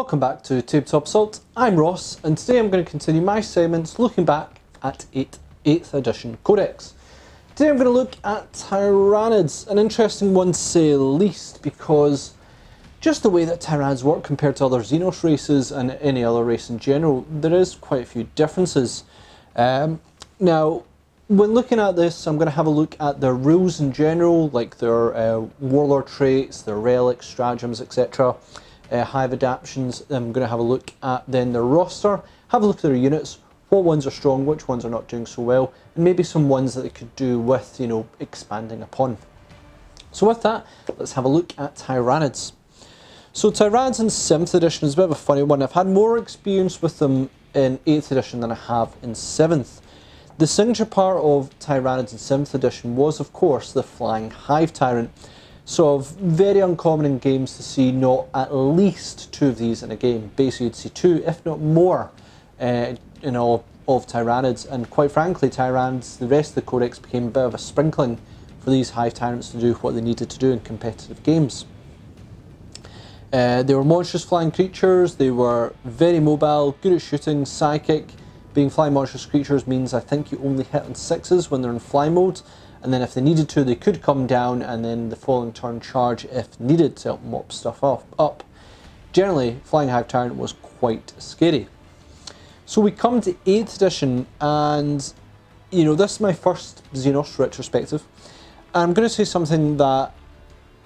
Welcome back to Tabletop Assault. I'm Ross, and today I'm going to continue my segments looking back at 8th edition Codex. Today I'm going to look at Tyranids, an interesting one to say the least, because just the way that Tyranids work compared to other Xenos races and any other race in general, there is quite a few differences. Now, when looking at this, I'm going to have a look at their rules in general, like their Warlord traits, their Relics, Stratagems, etc. Hive adaptations. I'm going to have a look at then their roster, have a look at their units, what ones are strong, which ones are not doing so well, and maybe some ones that they could do with, expanding upon. So with that, let's have a look at Tyranids. So Tyranids in 7th edition is a bit of a funny one. I've had more experience with them in 8th edition than I have in 7th. The signature part of Tyranids in 7th edition was, of course, the Flying Hive Tyrant. So very uncommon in games to see not at least 2 of these in a game. Basically you'd see 2, if not more, in all of Tyranids. And quite frankly, Tyranids, the rest of the Codex became a bit of a sprinkling for these Hive Tyrants to do what they needed to do in competitive games. They were monstrous flying creatures, they were very mobile, good at shooting, psychic. Being flying monstrous creatures means I think you only hit on 6s when they're in fly mode. And then if they needed to, they could come down and then the following turn charge if needed to help mop stuff up. Generally, Flying Hive Tyrant was quite scary. So we come to 8th edition, and this is my first Xenos retrospective. And I'm going to say something that,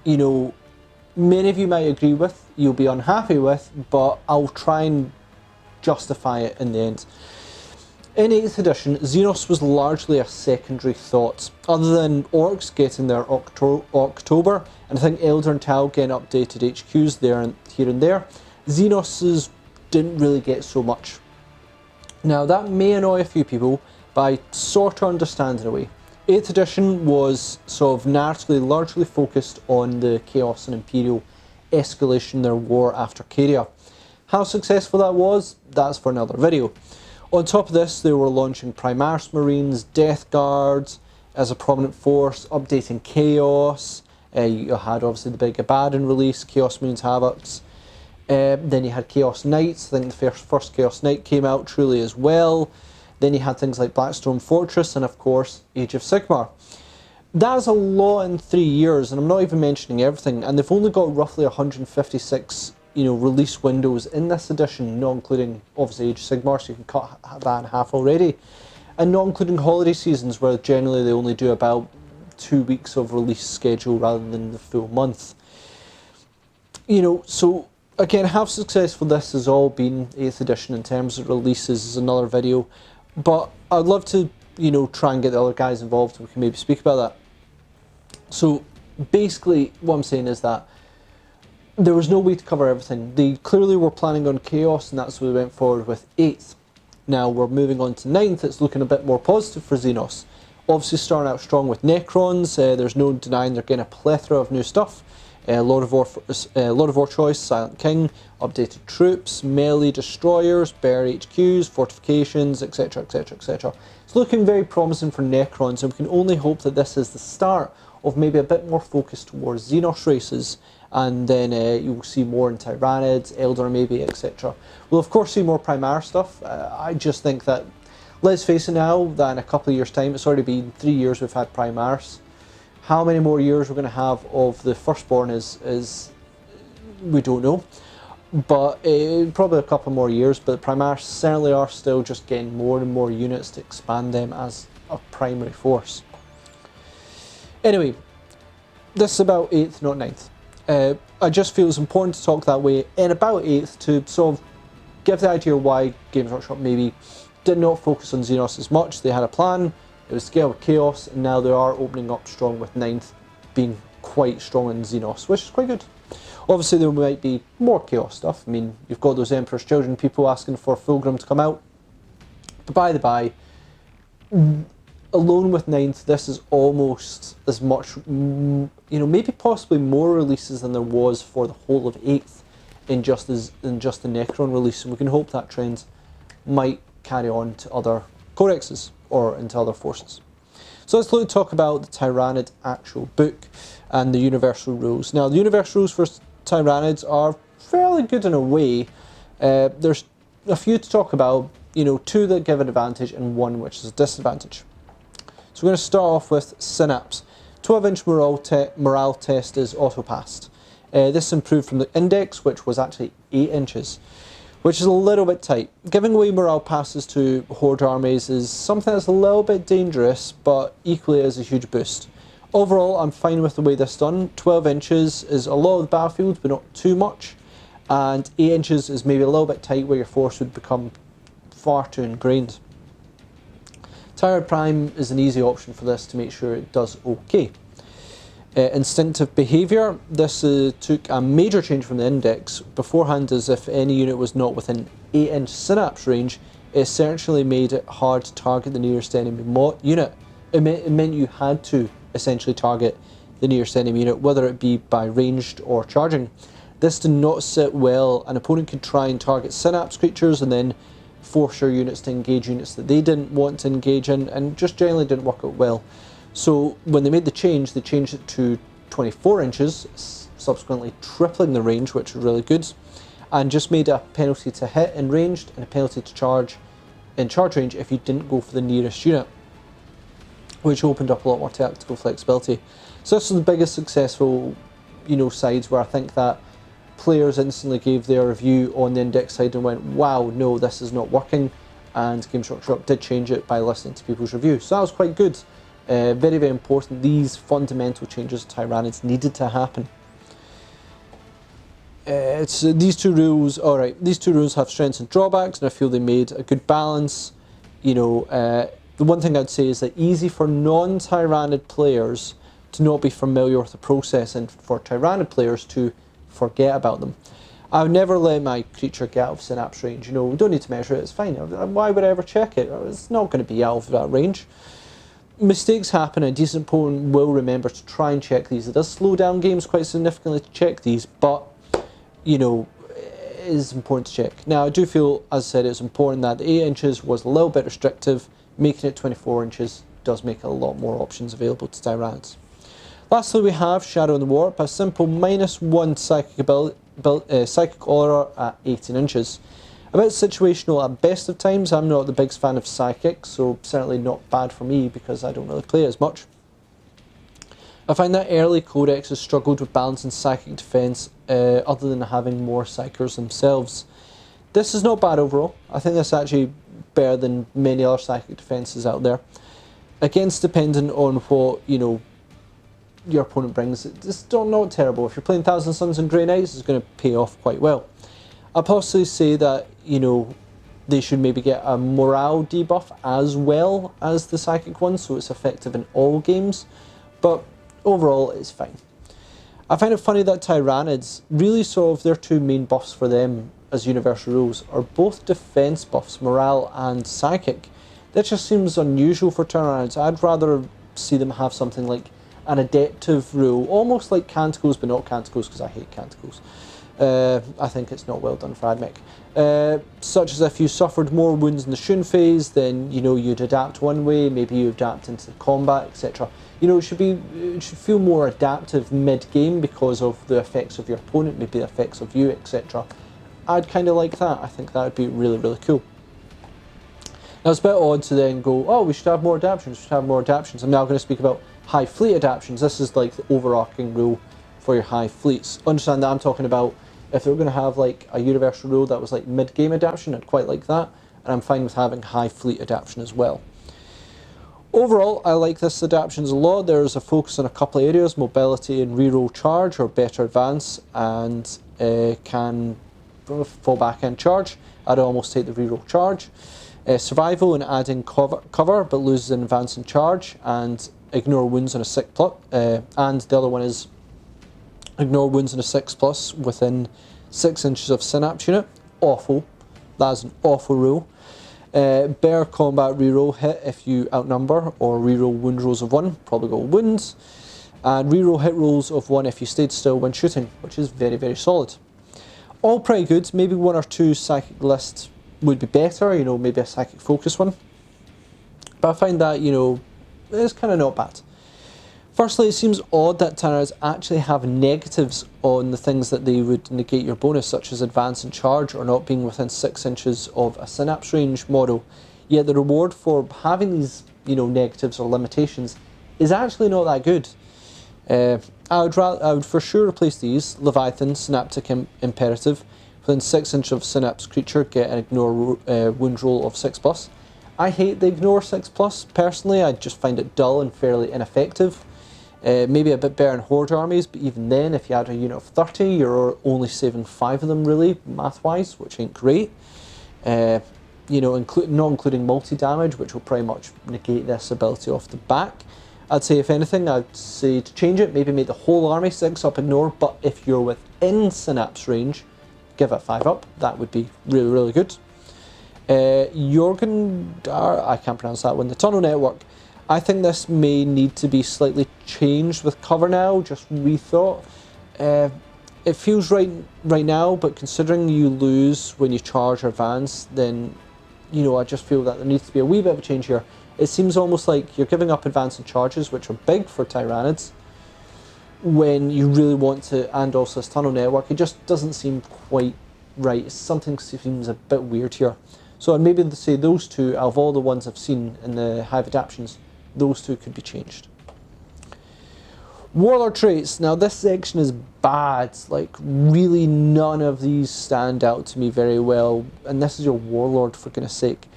many of you might agree with, you'll be unhappy with, but I'll try and justify it in the end. In 8th edition, Xenos was largely a secondary thought. Other than Orcs getting their October, and I think Eldar and Tau getting updated HQs here and there, Xenoses didn't really get so much. Now that may annoy a few people, but I sort of understand in a way. 8th edition was sort of narratively largely focused on the Chaos and Imperial escalation, their war after Caria. How successful that was, that's for another video. On top of this, they were launching Primaris Marines, Death Guards as a prominent force, updating Chaos. You had obviously the big Abaddon release, Chaos Marines Havocs. Then you had Chaos Knights. I think the first Chaos Knight came out truly as well. Then you had things like Blackstone Fortress and of course Age of Sigmar. That is a lot in 3 years, and I'm not even mentioning everything, and they've only got roughly 156 release windows in this edition, not including obviously Age of Sigmar, so you can cut that in half already, and not including holiday seasons where generally they only do about 2 weeks of release schedule rather than the full month. So again, how successful this has all been 8th edition in terms of releases is another video, but I'd love to try and get the other guys involved and we can maybe speak about that. So basically what I'm saying is that there was no way to cover everything. They clearly were planning on Chaos, and that's why we went forward with 8th. Now we're moving on to 9th, it's looking a bit more positive for Xenos. Obviously starting out strong with Necrons, there's no denying they're getting a plethora of new stuff. Lord of War Choice, Silent King, updated troops, melee destroyers, bear HQs, fortifications, etc, etc, etc. It's looking very promising for Necrons, and we can only hope that this is the start of maybe a bit more focus towards Xenos races, and then you'll see more in Tyranids, Eldar maybe, etc. We'll of course see more Primaris stuff. I just think that, let's face it now, that in a couple of years time, it's already been 3 years we've had Primaris. How many more years we're going to have of the Firstborn is we don't know, but probably a couple more years, but the Primaris certainly are still just getting more and more units to expand them as a primary force. Anyway, this is about 8th, not 9th. I just feel it's important to talk that way in about 8th to sort of give the idea why Games Workshop maybe did not focus on Xenos as much. They had a plan, it was scale with Chaos, and now they are opening up strong with 9th being quite strong in Xenos, which is quite good. Obviously there might be more Chaos stuff. I mean, you've got those Emperor's Children people asking for Fulgrim to come out. But by the by, alone with 9th, this is almost as much, maybe possibly more releases than there was for the whole of 8th in just the Necron release, and we can hope that trend might carry on to other Codexes or into other forces. So let's talk about the Tyranid actual book and the universal rules. Now the universal rules for Tyranids are fairly good in a way. There's a few to talk about, you know, 2 that give an advantage and 1 which is a disadvantage. So we're going to start off with Synapse. 12-inch morale test is auto-passed. This improved from the index, which was actually 8 inches, which is a little bit tight. Giving away morale passes to Horde armies is something that's a little bit dangerous, but equally is a huge boost. Overall, I'm fine with the way this is done. 12 inches is a lot of the battlefield, but not too much. And 8 inches is maybe a little bit tight, where your force would become far too ingrained. Tyrant Prime is an easy option for this to make sure it does okay. Instinctive behaviour. This took a major change from the index. Beforehand, as if any unit was not within 8-inch synapse range, it essentially made it hard to target the nearest enemy unit. It meant you had to essentially target the nearest enemy unit, whether it be by ranged or charging. This did not sit well. An opponent could try and target synapse creatures and then force your units to engage units that they didn't want to engage in, and just generally didn't work out well. So when they made the change, they changed it to 24 inches, subsequently tripling the range, which was really good, and just made a penalty to hit in ranged and a penalty to charge in charge range if you didn't go for the nearest unit, which opened up a lot more tactical flexibility. So this was the biggest successful, you know, sides where I think that players instantly gave their review on the index side and went, wow, no, this is not working, and Games Workshop did change it by listening to people's reviews. So that was quite good. Very, very important. These fundamental changes to Tyranids needed to happen. These two rules have strengths and drawbacks, and I feel they made a good balance. You know, the one thing I'd say is that easy for non-Tyranid players to not be familiar with the process, and for Tyranid players to forget about them. I would never let my creature get out of synapse range. You know, we don't need to measure it, it's fine. Why would I ever check it? It's not going to be out of that range. Mistakes happen, and a decent opponent will remember to try and check these. It does slow down games quite significantly to check these, but, you know, it is important to check. Now, I do feel, as I said, it's important that the 8 inches was a little bit restrictive. Making it 24 inches does make a lot more options available to Tyranids. Lastly, we have Shadow in the Warp, a simple -1 psychic aura at 18 inches. A bit situational at best of times. I'm not the biggest fan of psychic, so certainly not bad for me because I don't really play as much. I find that early Codex has struggled with balancing psychic defense other than having more psychers themselves. This is not bad overall. I think that's actually better than many other psychic defenses out there. Again, it's dependent on what, you know, your opponent brings. It's not terrible. If you're playing Thousand Suns and Grey Knights, it's going to pay off quite well. I'll possibly say that, you know, they should maybe get a morale debuff as well as the psychic one, so it's effective in all games, but overall it's fine. I find it funny that Tyranids really sort of their 2 main buffs for them as universal rules are both defense buffs, morale and psychic. That just seems unusual for Tyranids. I'd rather see them have something like an adaptive rule, almost like Canticles, but not Canticles because I hate Canticles. I think it's not well done for AdMech. Such as if you suffered more wounds in the Shun phase, then, you know, you'd adapt one way, maybe you adapt into combat, etc. You know, it should feel more adaptive mid-game because of the effects of your opponent, maybe the effects of you, etc. I'd kind of like that. I think that would be really, really cool. Now, it's a bit odd to then go, oh, we should have more adaptations, we should have more adaptations. I'm now going to speak about Hive fleet adaptations. This is like the overarching rule for your Hive fleets. Understand that I'm talking about if they were going to have like a universal rule that was like mid-game adaptation, I'd quite like that, and I'm fine with having Hive fleet adaptation as well. Overall, I like this adaptations a lot. There's a focus on a couple of areas, mobility and reroll charge, or better advance, and can fall back and charge. I'd almost take the reroll charge. Survival and adding cover, but loses in advance and charge, and ignore wounds on a 6+, and the other one is ignore wounds on a 6+ within 6 inches of synapse unit. Awful. That is an awful rule. Bear combat reroll hit if you outnumber, or reroll wound rolls of 1, probably go wounds, and reroll hit rolls of 1 if you stayed still when shooting, which is very, very solid. All pretty good. Maybe 1 or 2 psychic lists would be better, you know, maybe a psychic focus one, but I find that, you know, it's kind of not bad. Firstly, it seems odd that Tyranids actually have negatives on the things that they would negate your bonus, such as advance and charge, or not being within 6 inches of a synapse range model. Yet the reward for having these, negatives or limitations is actually not that good. I would for sure replace these. Leviathan, Synaptic Imperative. Within 6 inches of synapse creature, get an ignore wound roll of 6+. I hate the ignore 6+. Personally, I just find it dull and fairly ineffective. Maybe a bit better in Horde armies, but even then, if you had a unit of 30, you're only saving 5 of them really, math-wise, which ain't great. Not including multi-damage, which will pretty much negate this ability off the back. I'd say, if anything, I'd say to change it, maybe make the whole army 6-up ignore, but if you're within synapse range, give it 5-up. That would be really, really good. I can't pronounce that one. The Tunnel Network. I think this may need to be slightly changed with cover now, just rethought. It feels right now, but considering you lose when you charge or advance, then, I just feel that there needs to be a wee bit of a change here. It seems almost like you're giving up advance and charges, which are big for Tyranids, when you really want to, and also this Tunnel Network. It just doesn't seem quite right. Something seems a bit weird here. So I'd maybe say those two, out of all the ones I've seen in the Hive adaptations, those two could be changed. Warlord traits. Now this section is bad. Like, really none of these stand out to me very well. And this is your Warlord, for goodness sake.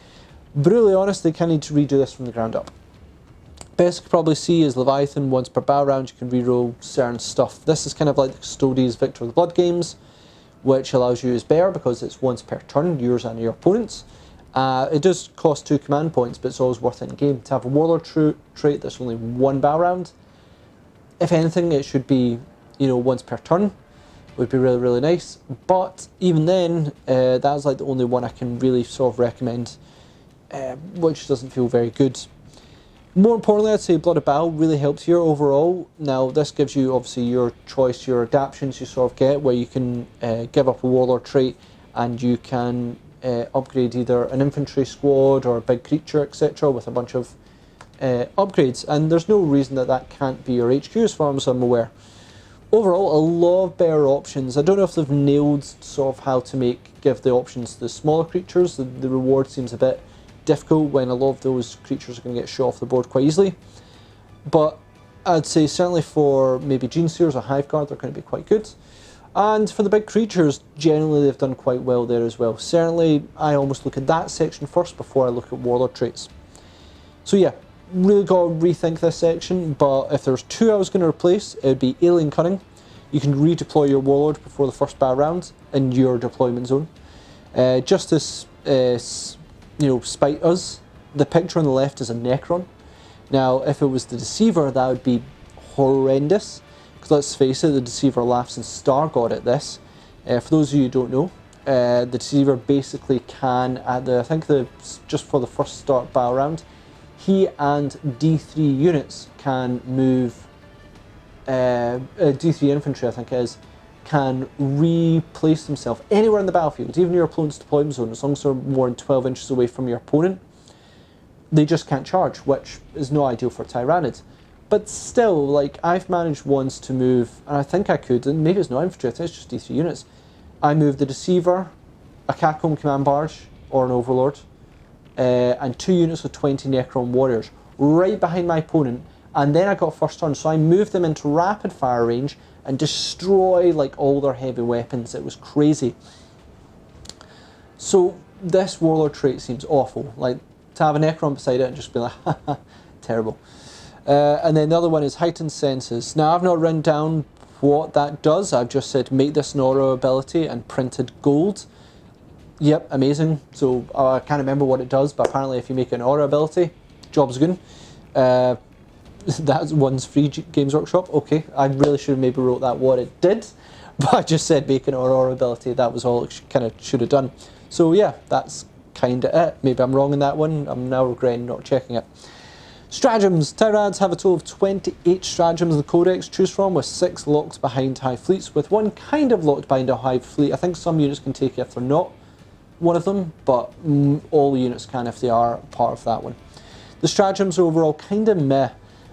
Brutally honest, they kind of need to redo this from the ground up. Best you could probably see is Leviathan. Once per battle round you can reroll certain stuff. This is kind of like the Custodes Victor of the Blood games, which allows you to use bear because it's once per turn, yours and your opponent's. It does cost 2 command points, but it's always worth it in game. To have a Warlord trait that's only 1 battle round, if anything, it should be, once per turn. Would be really, really nice. But even then, that's like the only one I can really sort of recommend, which doesn't feel very good. More importantly, I'd say Blood of Battle really helps here overall. Now, this gives you obviously your choice, your adaptations you sort of get, where you can give up a Warlord trait and you can upgrade either an infantry squad or a big creature, etc., with a bunch of upgrades. And there's no reason that can't be your HQ, as far as I'm aware. Overall, a lot of better options. I don't know if they've nailed sort of how to give the options to the smaller creatures. The reward seems a bit difficult when a lot of those creatures are going to get shot off the board quite easily. But I'd say certainly for maybe Geneseers or Hive Guard, they're going to be quite good. And for the big creatures, generally they've done quite well there as well. Certainly, I almost look at that section first before I look at Warlord traits. So yeah, really got to rethink this section, but if there's 2 I was going to replace, it would be Alien Cunning. You can redeploy your Warlord before the first battle round in your deployment zone. Just to spite us, the picture on the left is a Necron. Now, if it was the Deceiver, that would be horrendous. Because let's face it, the Deceiver laughs in Star God at this. For those of you who don't know, the Deceiver basically can, just for the first start battle round, he and D3 units can move, D3 infantry I think it is, can replace themselves anywhere in the battlefield, even your opponent's deployment zone, as long as they're more than 12 inches away from your opponent. They just can't charge, which is no ideal for Tyranids. But still, like, I've managed once to move, and I think I could, and maybe it's no infantry, I think it's just D3 units. I moved the Deceiver, a Catacomb Command Barge, or an Overlord, and 2 units of 20 Necron Warriors, right behind my opponent, and then I got first turn, so I moved them into rapid fire range and destroy, like, all their heavy weapons. It was crazy. So, this Warlord trait seems awful. Like, to have a Necron beside it and just be like, haha, terrible. And then the other one is Heightened Senses. Now, I've not written down what that does. I've just said make this an aura ability and printed gold. Yep, amazing. So I can't remember what it does, but apparently if you make an aura ability, job's good. That one's free, Games Workshop. Okay, I really should have maybe wrote that what it did, but I just said make an aura ability. That was all it kind of should have done. So yeah, that's kind of it. Maybe I'm wrong in that one. I'm now regretting not checking it. Stratagems. Tyranids have a total of 28 stratagems in the Codex to choose from, with 6 locked behind Hive fleets, with 1 kind of locked behind a Hive fleet. I think some units can take it if they're not one of them, but all the units can if they are part of that one. The stratagems are overall kind of meh.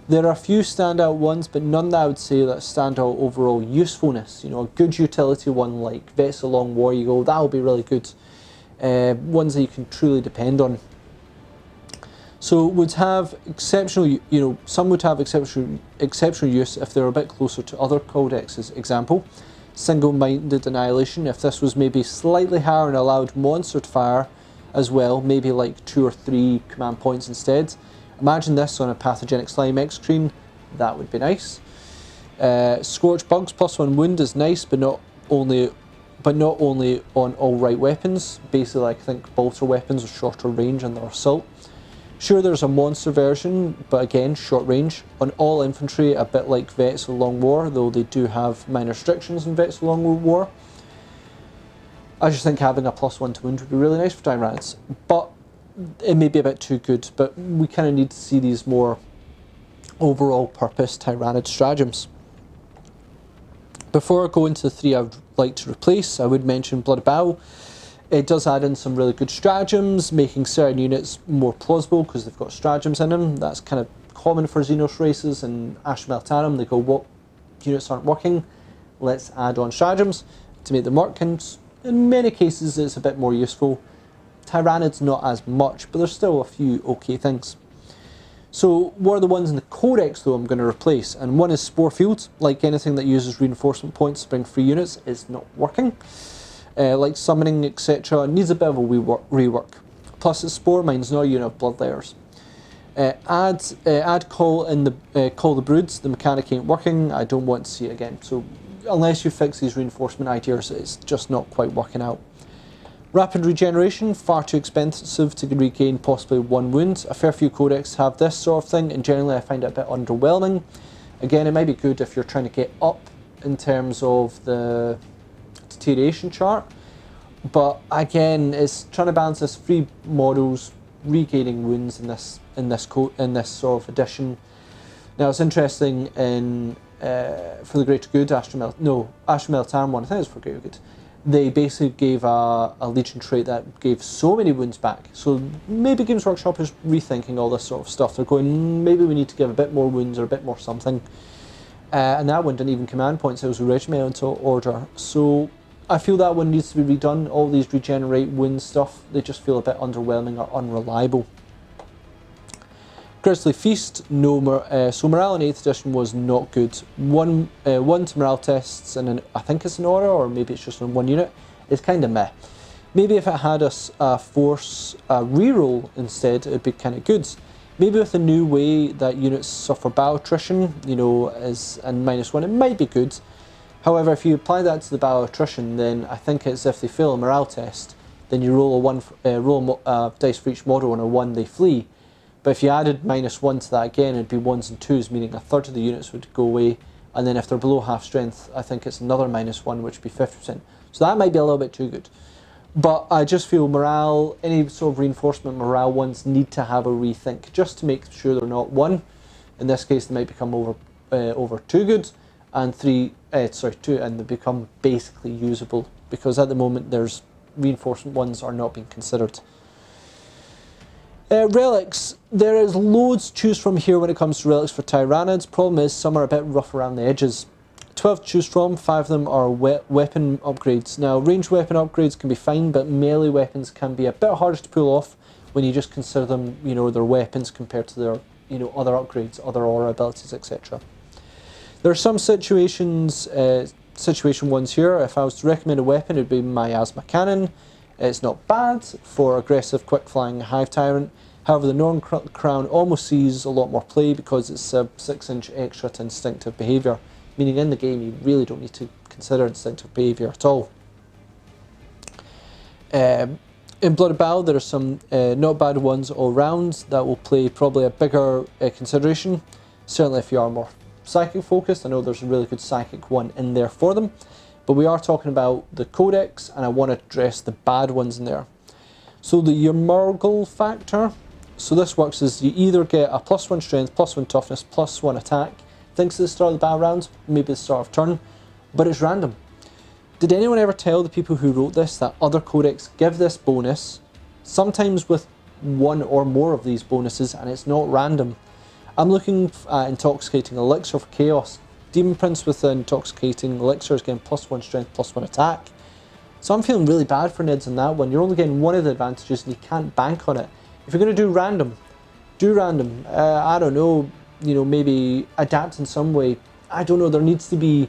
There are a few standout ones, but none that I would say that stand out overall usefulness. You know, a good utility one like Vets of Long War, you go, that'll be really good. Ones that you can truly depend on. So would have exceptional, you know, some would have exceptional use if they're a bit closer to other codexes. Example, Single-Minded Annihilation. If this was maybe slightly higher and allowed monster to fire as well, maybe like 2 or 3 command points instead. Imagine this on a Pathogenic Slime X-Screen, that would be nice. Scorch Bugs +1 wound is nice, but not only on all right weapons. Basically, I think bolter weapons are shorter range in their assault. Sure, there's a monster version, but again, short range. On all infantry, a bit like Vets of Long War, though they do have minor restrictions in Vets of Long War. I just think having a +1 to wound would be really nice for Tyranids, but it may be a bit too good, but we kind of need to see these more overall purpose Tyranid stratagems. Before I go into the 3 I would like to replace, I would mention Blood Bow. It does add in some really good stratagems, making certain units more plausible because they've got stratagems in them. That's kind of common for Xenos races, and Ashram Eltarum, they go, what units aren't working? Let's add on stratagems to make them work, and in many cases it's a bit more useful. Tyranids not as much, but there's still a few okay things. So what are the ones in the Codex though I'm going to replace? And one is Spore Field. Like anything that uses reinforcement points to bring free units is not working. Like summoning, etc. needs a bit of a rework. Plus it's Spore Mines, not a unit of blood layers. Add Call in the Call the Broods. The mechanic ain't working. I don't want to see it again. So unless you fix these reinforcement ideas, it's just not quite working out. Rapid regeneration, far too expensive to regain possibly 1 wound. A fair few codex have this sort of thing, and generally I find it a bit underwhelming. Again, it might be good if you're trying to get up in terms of the deterioration chart, but again, it's trying to balance this 3 models regaining wounds in this sort of edition. Now it's interesting in for the greater good, Ashram Eltarum one, I think it's for greater good. They basically gave a Legion trait that gave so many wounds back. So maybe Games Workshop is rethinking all this sort of stuff. They're going, maybe we need to give a bit more wounds or a bit more something. And that one didn't even command points, it was a regimental order. So I feel that one needs to be redone. All these regenerate wound stuff, they just feel a bit underwhelming or unreliable. Grisly Feast, so morale in 8th edition was not good. One to morale tests, and I think it's an order, or maybe it's just on 1 unit. It's kind of meh. Maybe if it had a force reroll instead, it'd be kind of good. Maybe with a new way that units suffer battle attrition, you know, and -1, it might be good. However, if you apply that to the battle attrition, then I think it's if they fail a morale test, then you roll a dice for each model, and a 1 they flee. But if you added -1 to that again, it'd be 1s and 2s, meaning a third of the units would go away. And then if they're below half strength, I think it's another -1, which would be 50%. So that might be a little bit too good. But I just feel morale, any sort of reinforcement morale ones need to have a rethink, just to make sure they're not 1. In this case, they might become over too good, and 2, and they become basically usable, because at the moment there's reinforcement ones are not being considered. Relics. There is loads to choose from here when it comes to relics for Tyranids. Problem is, some are a bit rough around the edges. 12 to choose from, 5 of them are weapon upgrades. Now, ranged weapon upgrades can be fine, but melee weapons can be a bit harder to pull off when you just consider them, you know, their weapons compared to their, you know, other upgrades, other aura abilities, etc. There are some situation ones here. If I was to recommend a weapon, it would be Miasma Cannon. It's not bad for aggressive, quick-flying Hive Tyrant. However, the Norn Crown almost sees a lot more play because it's a 6-inch extra to instinctive behaviour, meaning in the game you really don't need to consider instinctive behaviour at all. In Blood Bow, there are some not bad ones all round that will play probably a bigger consideration, certainly if you are more psychic focused. I know there's a really good psychic one in there for them. But we are talking about the Codex, and I want to address the bad ones in there. So the Yurmurgle factor. So this works as you either get a +1 strength, +1 toughness, +1 attack. Thinks at the start of the battle round, maybe the start of turn, but it's random. Did anyone ever tell the people who wrote this that other Codex give this bonus, sometimes with 1 or more of these bonuses, and it's not random? I'm looking at Intoxicating Elixir for Chaos. Demon Prince with an Intoxicating Elixir is getting +1 strength, +1 attack. So I'm feeling really bad for Nids on that one. You're only getting one of the advantages and you can't bank on it. If you're going to do random, do random. I don't know, maybe adapt in some way. I don't know, there needs to be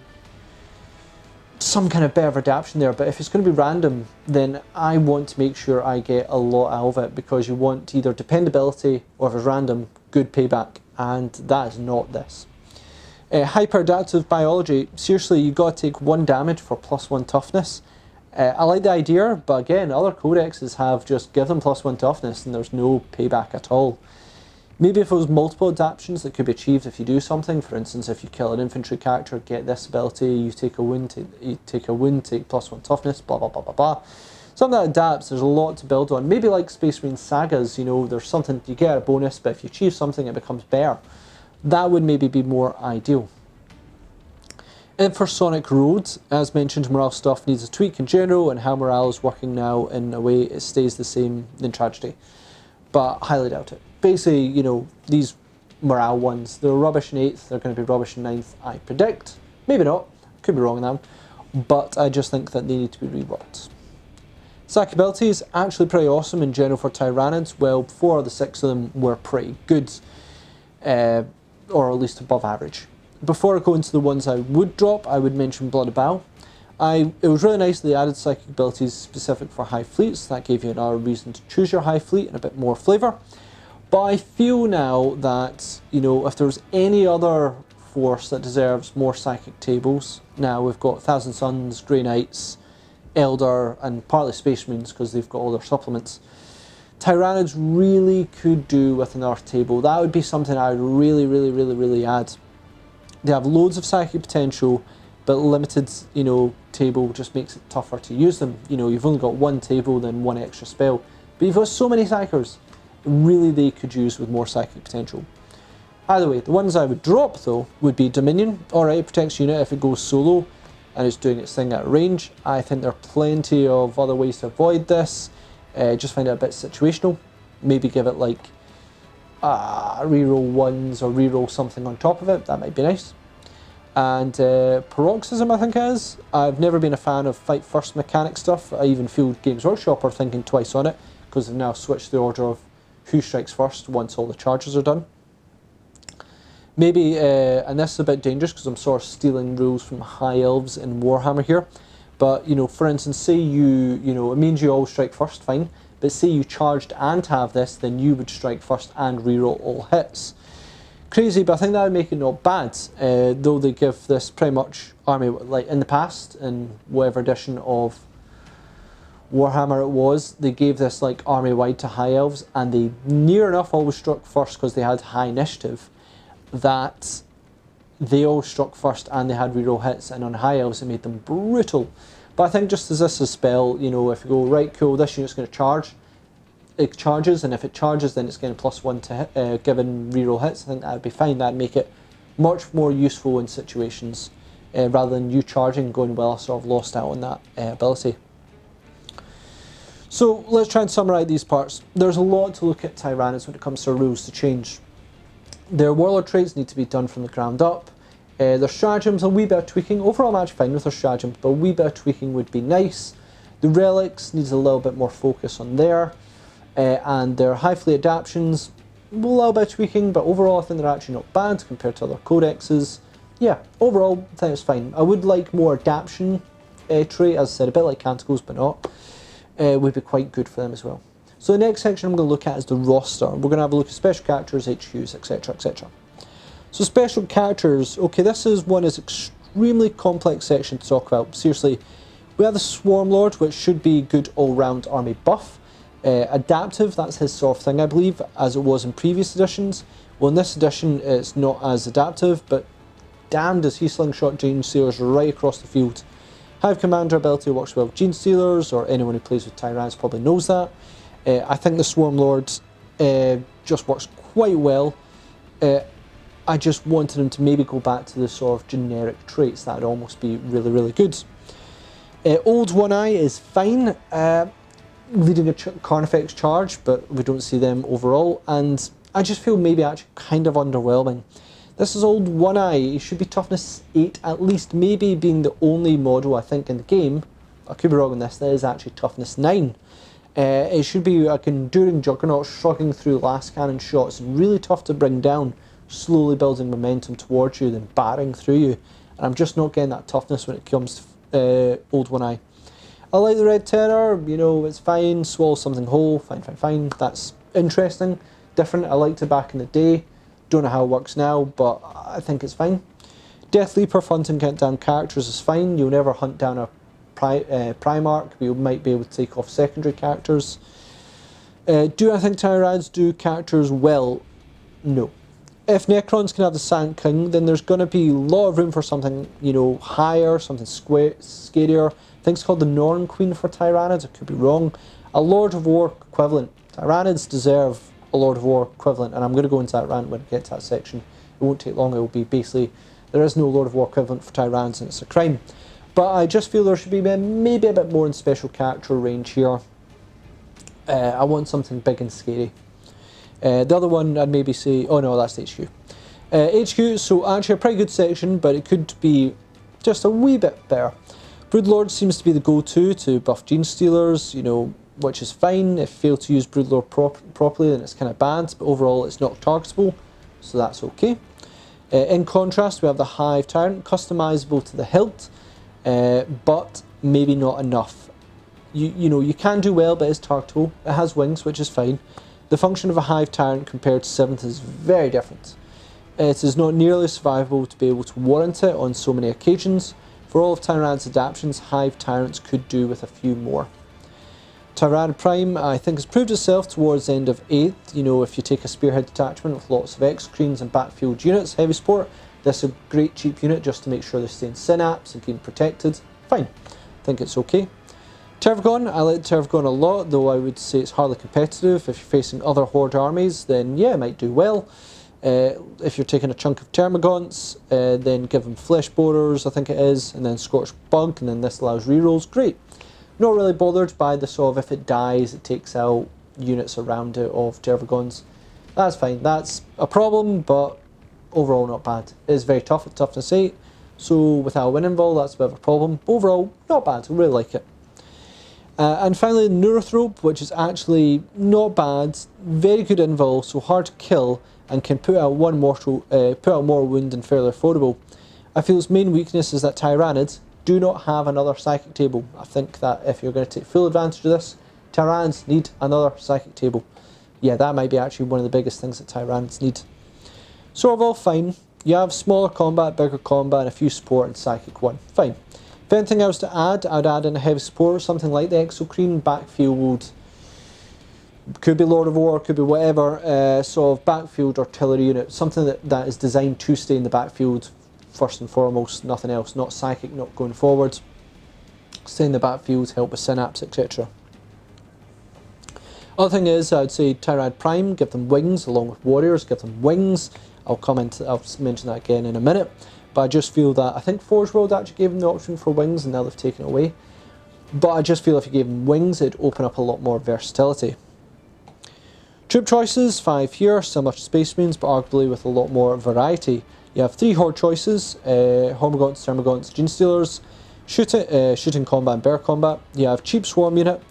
some kind of better adaptation there, but if it's going to be random, then I want to make sure I get a lot out of it, because you want either dependability or, if it's random, good payback, and that is not this. Hyper-adaptive biology, seriously, you've got to take 1 damage for +1 toughness. I like the idea, but again, other codexes have just give them +1 toughness and there's no payback at all. Maybe if it was multiple adaptations that could be achieved if you do something. For instance, if you kill an infantry character, get this ability, you take a wound, take +1 toughness, blah blah blah blah blah. Something that adapts, there's a lot to build on. Maybe like Space Marine Sagas, there's something, you get a bonus, but if you achieve something it becomes better. That would maybe be more ideal. And for Sonic Roads, as mentioned, morale stuff needs a tweak in general, and how morale is working now in a way it stays the same in Tragedy. But highly doubt it. Basically, these morale ones, they're rubbish in 8th, they're going to be rubbish in 9th, I predict. Maybe not, could be wrong on that one, but I just think that they need to be reworked. Sack abilities, actually pretty awesome in general for Tyranids. Well, 4 of the 6 of them were pretty good, or at least above average. Before I go into the ones I would drop, I would mention Blood of Bow. It was really nice that they added psychic abilities specific for high fleets. That gave you another reason to choose your high fleet and a bit more flavour. But I feel now that, if there's any other force that deserves more psychic tables, now we've got Thousand Suns, Grey Knights, Elder, and partly Space Marines because they've got all their supplements. Tyranids really could do with an Earth table. That would be something I would really add. They have loads of psychic potential, but limited, table just makes it tougher to use them. You've only got 1 table, then 1 extra spell. But you've got so many psychers, really they could use with more psychic potential. Either way, the ones I would drop though would be Dominion. Alright, it protects unit if it goes solo and it's doing its thing at range. I think there are plenty of other ways to avoid this. Just find it a bit situational. Maybe give it like reroll 1s or reroll something on top of it. That might be nice. And Paroxysm, I think it is. I've never been a fan of fight first mechanic stuff. I even feel Games Workshop are thinking twice on it, because they've now switched the order of who strikes first once all the charges are done. Maybe, and this is a bit dangerous because I'm sort of stealing rules from High Elves in Warhammer here, but for instance, say it means you all strike first, fine, but say you charged and have this, then you would strike first and reroll all hits. Crazy, but I think that would make it not bad, though they give this pretty much army, like in the past, in whatever edition of Warhammer it was, they gave this like army-wide to High Elves, and they near enough always struck first because they had high initiative, that they all struck first and they had reroll hits, and on High Elves it made them brutal. But I think just as this is a spell, if you go, right, cool, this unit's going to charge, it charges, and if it charges then it's getting +1 to hit, given reroll hits. I think that would be fine. That would make it much more useful in situations, rather than you charging going, well, I sort of lost out on that ability. So let's try and summarise these parts. There's a lot to look at Tyranids when it comes to rules to change. Their Warlord traits need to be done from the ground up. Their stratagems, a wee bit of tweaking. Overall I'm actually fine with their stratagems, but a wee bit of tweaking would be nice. The Relics needs a little bit more focus on there. And their high fleet adaptations, a little bit of tweaking, but overall I think they're actually not bad compared to other codexes. Yeah, overall I think it's fine. I would like more adaptation trait, as I said, a bit like Canticles, but not. Would be quite good for them as well. So the next section I'm going to look at is the roster. We're going to have a look at special characters, HQs, etc, etc. So special characters, okay, this is one is extremely complex section to talk about. Seriously, we have the Swarmlord, which should be good all-round army buff. Adaptive, that's his sort of thing, I believe, as it was in previous editions. Well, in this edition, it's not as adaptive, but damn does he slingshot Gene Stealers right across the field. Hive Commander ability works well with Gene Stealers, or anyone who plays with Tyranids probably knows that. I think the Swarmlord just works quite well. I just wanted him to maybe go back to the sort of generic traits. That would almost be really good. Old One Eye is fine. Leading a Carnifex charge, but we don't see them overall, and I just feel maybe actually kind of underwhelming. This is old One Eye. It should be toughness 8 at least, maybe being the only model I think in the game. I could be wrong on this. That is actually toughness 9. It should be like an enduring juggernaut shrugging through last cannon shots and really tough to bring down, slowly building momentum towards you, then barring through you. And I'm just not getting that toughness when it comes to old One Eye. I like the red terror, you know, it's fine. Swallow something whole, fine. That's interesting, different. I liked it back in the day. Don't know how it works now, but I think it's fine. Death Leaper for hunting down characters is fine. You'll never hunt down a Primarch, but you might be able to take off secondary characters. Do I think Tyranids do characters well? No. If Necrons can have the Sand King, then there's going to be a lot of room for something, you know, higher, something scarier. I think it's called the Norn Queen for Tyranids, I could be wrong. A Lord of War equivalent. Tyranids deserve a Lord of War equivalent, and I'm going to go into that rant when I get to that section. It won't take long. It will be basically, there is no Lord of War equivalent for Tyranids, and it's a crime. But I just feel there should be maybe a bit more in special character range here. I want something big and scary. The other one I'd maybe say, oh no, that's HQ. HQ, so actually a pretty good section, but it could be just a wee bit better. Broodlord seems to be the go-to to buff Gene Stealers, you know, which is fine. If you fail to use Broodlord properly, then it's kind of bad, but overall it's not targetable, so that's okay. In contrast, we have the Hive Tyrant, customizable to the hilt, but maybe not enough. You know, you can do well, but it's targetable. It has wings, which is fine. The function of a Hive Tyrant compared to 7th is very different. It is not nearly survivable to be able to warrant it on so many occasions. For all of Tyranid's adaptations, Hive Tyrants could do with a few more. Tyranid Prime, I think, has proved itself towards the end of 8th. You know, if you take a Spearhead detachment with lots of X-Screens and backfield units, heavy support, this is a great cheap unit just to make sure they stay in Synapse and keep protected. Fine, I think it's okay. Tervagon, I like Tervagon a lot, though I would say it's hardly competitive. If you're facing other Horde armies, then yeah, it might do well. If you're taking a chunk of Termagants, then give them Flesh Borers, I think it is, and then Scorched Bug, and then this allows rerolls. Great. Not really bothered by the sort of if it dies, it takes out units around it of Tervagons. That's fine. That's a problem, but overall not bad. It is very tough at toughness 8, so without a win involved, that's a bit of a problem. Overall, not bad. I really like it. And finally, Neurothrope, which is actually not bad, very good invul, so hard to kill, and can put out more wound and fairly affordable. I feel its main weakness is that Tyranids do not have another psychic table. I think that if you're going to take full advantage of this, Tyranids need another psychic table. Yeah, that might be actually one of the biggest things that Tyranids need. So overall, fine. You have smaller combat, bigger combat, and a few support and psychic 1. Fine. If anything else to add, I'd add in a heavy support, something like the Exocrine, backfield, could be Lord of War, could be whatever, sort of backfield artillery unit, something that is designed to stay in the backfield first and foremost, nothing else, not psychic, not going forward. Stay in the backfield, help with Synapse, etc. Other thing is, I'd say Tyranid Prime, give them wings, along with Warriors, give them wings. I'll mention that again in a minute. But I just feel that, I think Forge World actually gave them the option for wings and now they've taken it away. But I just feel if you gave them wings, it'd open up a lot more versatility. Troop choices, 5 here, similar to Space Marines, but arguably with a lot more variety. You have 3 Horde choices, Hormagaunts, Termagants, Gene Stealers, shooting combat and bear combat. You have cheap Swarm unit,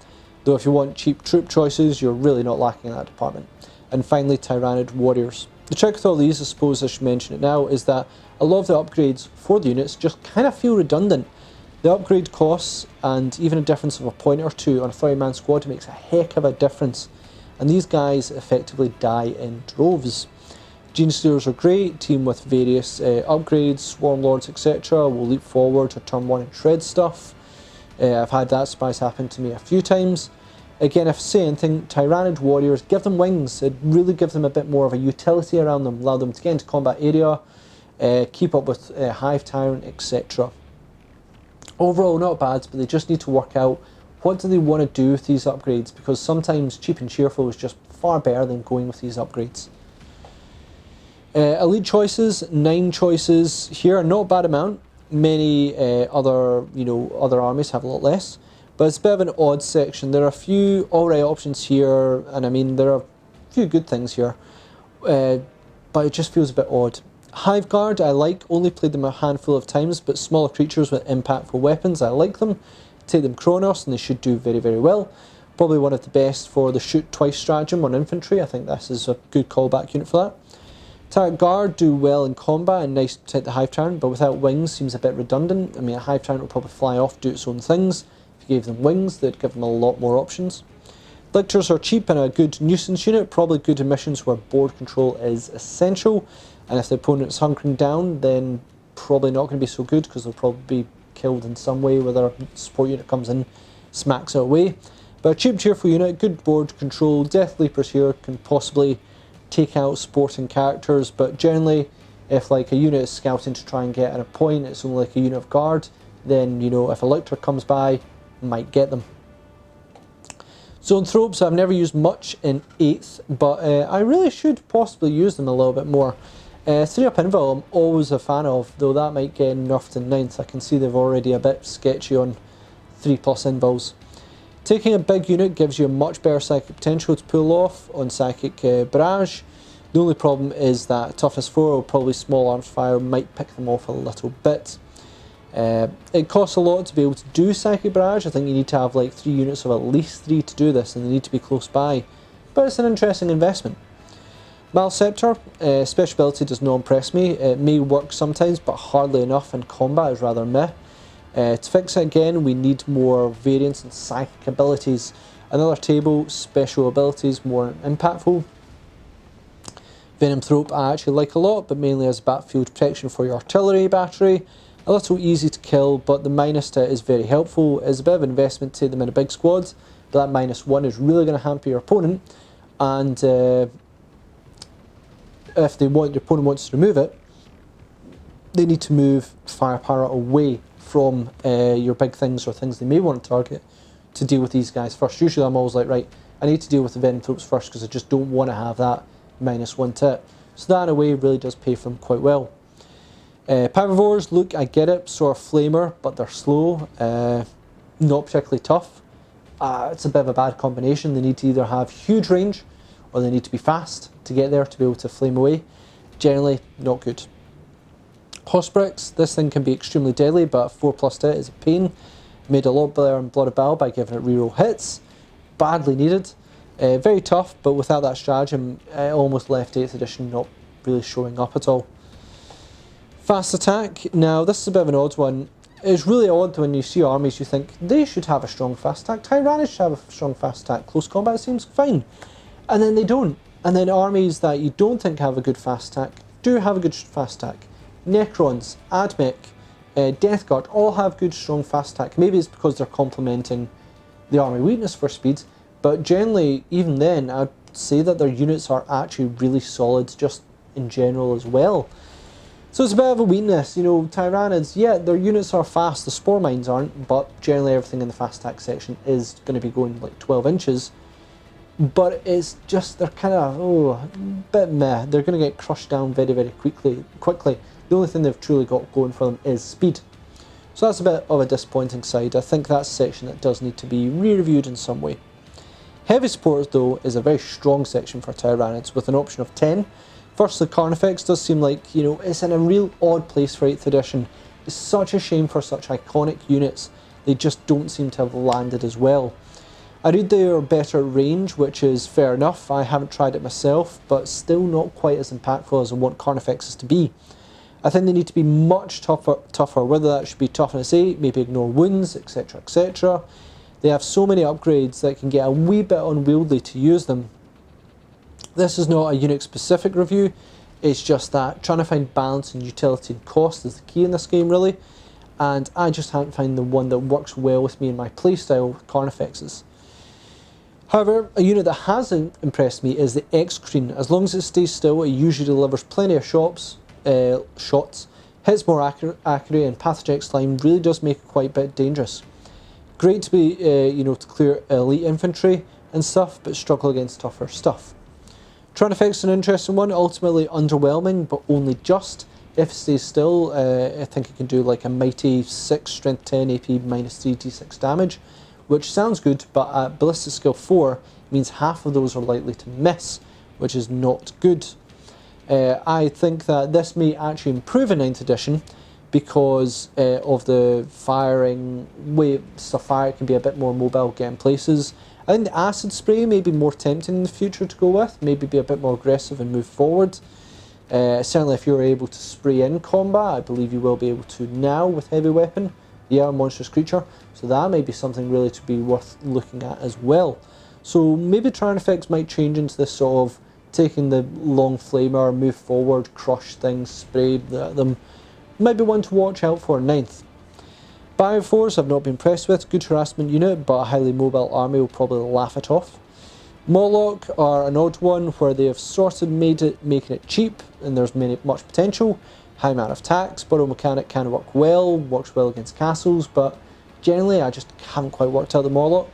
though if you want cheap troop choices, you're really not lacking in that department. And finally, Tyranid Warriors. The trick with all these, I suppose I should mention it now, is that a lot of the upgrades for the units just kind of feel redundant. The upgrade costs and even a difference of a point or two on a 30-man squad makes a heck of a difference. And these guys effectively die in droves. Gene Stealers are great, team with various upgrades, Swarm Lords, etc. will leap forward to turn 1 and shred stuff. I've had that surprise happen to me a few times. Again, if I say anything, Tyranid Warriors, give them wings. It really gives them a bit more of a utility around them, allow them to get into combat area, keep up with Hive Tyrant, etc. Overall, not bad, but they just need to work out what do they want to do with these upgrades, because sometimes cheap and cheerful is just far better than going with these upgrades. Elite choices, 9 choices here, not a bad amount. Many other armies have a lot less, but it's a bit of an odd section. There are a few alright options here, and I mean there are a few good things here. but it just feels a bit odd. Hive Guard I like, only played them a handful of times, but smaller creatures with impactful weapons, I like them. Take them Chronos and they should do very, very well. Probably one of the best for the shoot twice stratagem on infantry. I think this is a good callback unit for that. Turret Guard do well in combat and nice to protect the Hive Tyrant, but without wings seems a bit redundant. I mean, a Hive Tyrant will probably fly off, do its own things. If you gave them wings, they'd give them a lot more options. Lictors are cheap and a good nuisance unit, probably good in missions where board control is essential. And if the opponent's hunkering down, then probably not going to be so good because they'll probably be killed in some way where their support unit comes in, smacks it away. But a cheap, cheerful unit, good board control. Death Leapers here can possibly take out sporting characters, but generally, if like a unit is scouting to try and get at a point, it's only like a unit of guard, then you know if a Lictor comes by, might get them. Zoanthropes I've never used much in 8th, but I really should possibly use them a little bit more. 3-up Invul I'm always a fan of, though that might get nerfed in 9th. I can see they've already a bit sketchy on 3+ Invuls. Taking a big unit gives you a much better psychic potential to pull off on Psychic Barrage. The only problem is that Toughness 4 or probably Small Arms Fire might pick them off a little bit. It costs a lot to be able to do Psychic Barrage. I think you need to have like 3 units of at least 3 to do this, and they need to be close by. But it's an interesting investment. Malceptor, special ability does not impress me. It may work sometimes, but hardly enough, and combat is rather meh. To fix it again, we need more variance in psychic abilities. Another table, special abilities, more impactful. Venomthrope I actually like a lot, but mainly as battlefield protection for your artillery battery. A little easy to kill, but the minus to it is very helpful. It's a bit of an investment to take them in a big squad, but that -1 is really going to hamper your opponent, and if your opponent wants to remove it, they need to move firepower away from your big things or things they may want to target to deal with these guys first. Usually I'm always like, right, I need to deal with the Venomthropes first because I just don't want to have that -1 to it. So that in a way really does pay for them quite well. Pavivores, look, I get it, sort of flamer, but they're slow, not particularly tough. It's a bit of a bad combination. They need to either have huge range or they need to be fast to get there to be able to flame away. Generally, not good. Hosprix, this thing can be extremely deadly, but 4+ to it is a pain. Made a lot better in Blood of Battle by giving it reroll hits. Badly needed. Very tough, but without that stratagem, it almost left 8th edition not really showing up at all. Fast attack, now this is a bit of an odd one. It's really odd when you see armies you think they should have a strong fast attack. Tyranids should have a strong fast attack. Close combat seems fine. And then they don't. And then armies that you don't think have a good fast attack do have a good fast attack. Necrons, Admech, Death Guard all have good strong fast attack. Maybe it's because they're complementing the army weakness for speed, but generally even then I'd say that their units are actually really solid just in general as well. So it's a bit of a weakness, you know. Tyranids, yeah, their units are fast, the Spore Mines aren't, but generally everything in the fast attack section is going to be going like 12 inches. But it's just, they're kind of, a bit meh. They're going to get crushed down very, very quickly. The only thing they've truly got going for them is speed. So that's a bit of a disappointing side. I think that's a section that does need to be re-reviewed in some way. Heavy Support, though, is a very strong section for Tyranids with an option of 10. Firstly, Carnifex does seem like, you know, it's in a real odd place for 8th edition. It's such a shame for such iconic units. They just don't seem to have landed as well. I read they are better range, which is fair enough. I haven't tried it myself, but still not quite as impactful as I want Carnifexes to be. I think they need to be much tougher, whether that should be toughness 8, maybe ignore wounds, etc, etc. They have so many upgrades that can get a wee bit unwieldy to use them. This is not a Unix specific review, it's just that trying to find balance and utility and cost is the key in this game really, and I just haven't found the one that works well with me in my playstyle with Carnifexes. However, a unit that hasn't impressed me is the X-Creen. As long as it stays still, it usually delivers plenty of shots, hits more accurate, and Pathogenic Slime really does make it quite a bit dangerous. Great to be, to clear elite infantry and stuff, but struggle against tougher stuff. Trinifex is an interesting one, ultimately underwhelming, but only just. If it stays still, I think it can do like a mighty 6 strength 10 AP minus 3d6 damage, which sounds good, but at Ballistic Skill 4 means half of those are likely to miss, which is not good. I think that this may actually improve in 9th edition because of the firing way stuff fire can be a bit more mobile, get in places. I think the acid spray may be more tempting in the future to go with, maybe be a bit more aggressive and move forward. Certainly if you're able to spray in combat, I believe you will be able to now with heavy weapon, yeah, monstrous creature, so that may be something really to be worth looking at as well. So maybe Tyrant effects might change into this sort of taking the long flamer, move forward, crush things, spray them. Might be one to watch out for in 9th. Bioforce I've not been impressed with, good harassment unit, but a highly mobile army will probably laugh it off. Morlock are an odd one where they have sort of making it cheap and there's much potential. High amount of tax, burrow mechanic can work well, works well against castles, but generally I just haven't quite worked out the Morlock.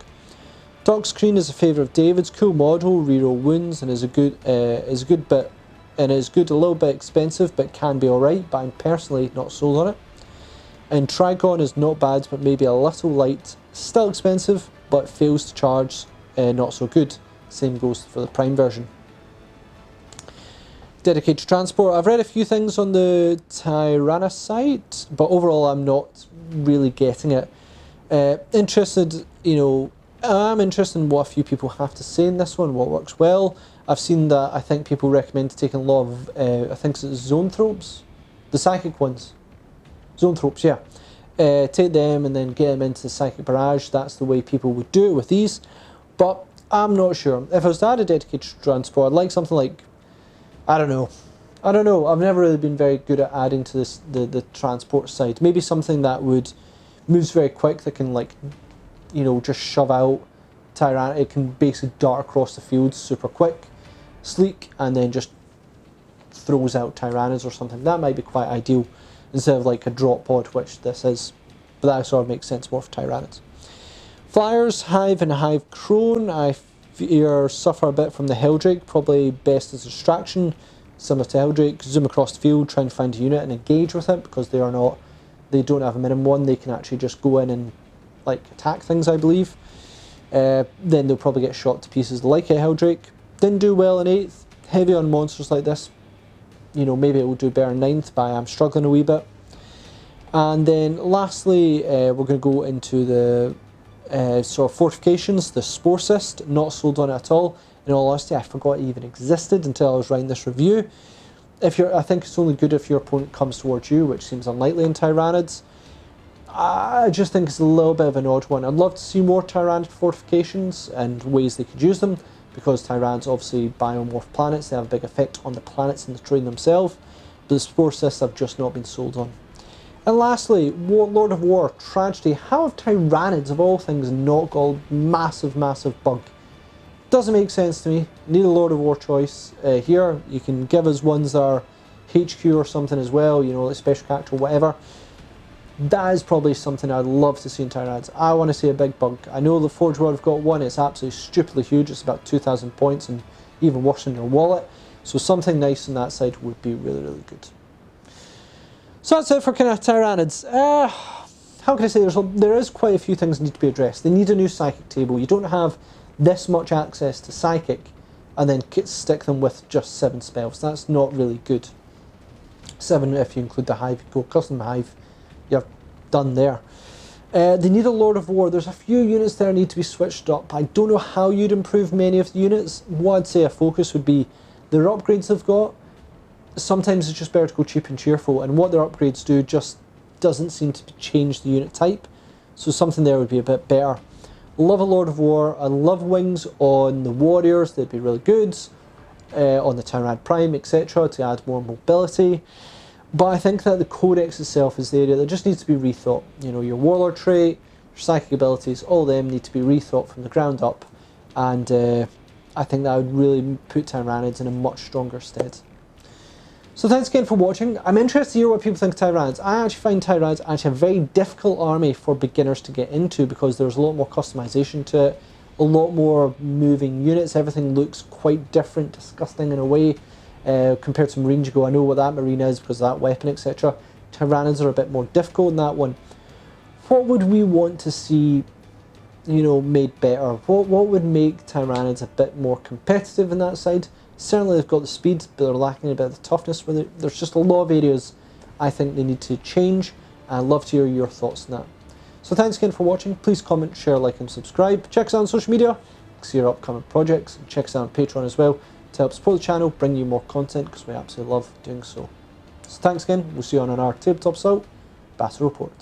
Dark Screen is a favourite of David's, cool model, reroll wounds, and is a good bit, and is good, a little bit expensive, but can be alright, but I'm personally not sold on it. And Trigon is not bad, but maybe a little light, still expensive, but fails to charge, not so good. Same goes for the Prime version. Dedicated transport, I've read a few things on the Tyrannus site, but overall I'm not really getting it. Interested, I'm interested in what a few people have to say in this one, what works well. I've seen that I think people recommend taking a lot of, I think it's Zoanthropes, the psychic ones. Zoanthropes, yeah. Take them and then get them into the psychic barrage. That's the way people would do it with these. But I'm not sure. If I was to add a dedicated transport, I'd like something like, I don't know. I've never really been very good at adding to this the transport side. Maybe something that moves very quick, that can just shove out Tyrant. It can basically dart across the field super quick, sleek, and then just throws out Tyranids or something. That might be quite ideal instead of like a drop pod, which this is. But that sort of makes sense more for Tyranids. Flyers, Hive and Hive Crone, I fear suffer a bit from the Helldrake, probably best as a distraction, similar to Helldrake. Zoom across the field, try and find a unit and engage with it, because they don't have a minimum one, they can actually just go in and attack things, I believe. Then they'll probably get shot to pieces like a Helldrake. Didn't do well in 8th, heavy on monsters like this. Maybe it will do better in 9th, but I am struggling a wee bit. And then lastly, we're going to go into the sort of fortifications, the Spore Cyst, not sold on it at all. In all honesty, I forgot it even existed until I was writing this review. I think it's only good if your opponent comes towards you, which seems unlikely in Tyranids. I just think it's a little bit of an odd one. I'd love to see more Tyranid fortifications and ways they could use them, because Tyranids obviously biomorph planets, they have a big effect on the planets and the terrain themselves, but the Spore Cysts have just not been sold on. And lastly, Lord of War, Tragedy. How have Tyranids, of all things, not got a massive bug? Doesn't make sense to me. Need a Lord of War choice. Here, you can give us ones that are HQ or something as well, like special character or whatever. That is probably something I'd love to see in Tyranids. I want to see a big bug. I know the Forge World have got one, it's absolutely stupidly huge, it's about 2,000 points and even worse in your wallet. So something nice on that side would be really, really good. So that's it for kind of Tyranids. How can I say, there is quite a few things that need to be addressed. They need a new Psychic table. You don't have this much access to Psychic and then stick them with just 7 spells. That's not really good. 7 if you include the Hive, go custom Hive, you're done there. They need a Lord of War. There's a few units there need to be switched up. I don't know how you'd improve many of the units. What I'd say a focus would be their upgrades they've got. Sometimes it's just better to go cheap and cheerful, and what their upgrades do just doesn't seem to change the unit type, so something there would be a bit better. Love a Lord of War. I love wings on the warriors, they'd be really good, on the Tyranid Prime, etc., to add more mobility. But I think that the Codex itself is the area that just needs to be rethought. Your Warlord trait, your psychic abilities, all of them need to be rethought from the ground up, and I think that would really put Tyranids in a much stronger stead. So thanks again for watching. I'm interested to hear what people think of Tyranids. I actually find Tyranids actually a very difficult army for beginners to get into, because there's a lot more customization to it, a lot more moving units, everything looks quite different, disgusting in a way, compared to Marines. You go, I know what that Marine is because of that weapon, etc. Tyranids are a bit more difficult in that one. What would we want to see, made better? What would make Tyranids a bit more competitive in that side? Certainly they've got the speed, but they're lacking a bit of the toughness. There's just a lot of areas I think they need to change, and I'd love to hear your thoughts on that. So thanks again for watching. Please comment, share, like and subscribe. Check us out on social media, see our upcoming projects, and check us out on Patreon as well to help support the channel, bring you more content, because we absolutely love doing so. So thanks again, we'll see you on our Tabletop Assault Battle Report.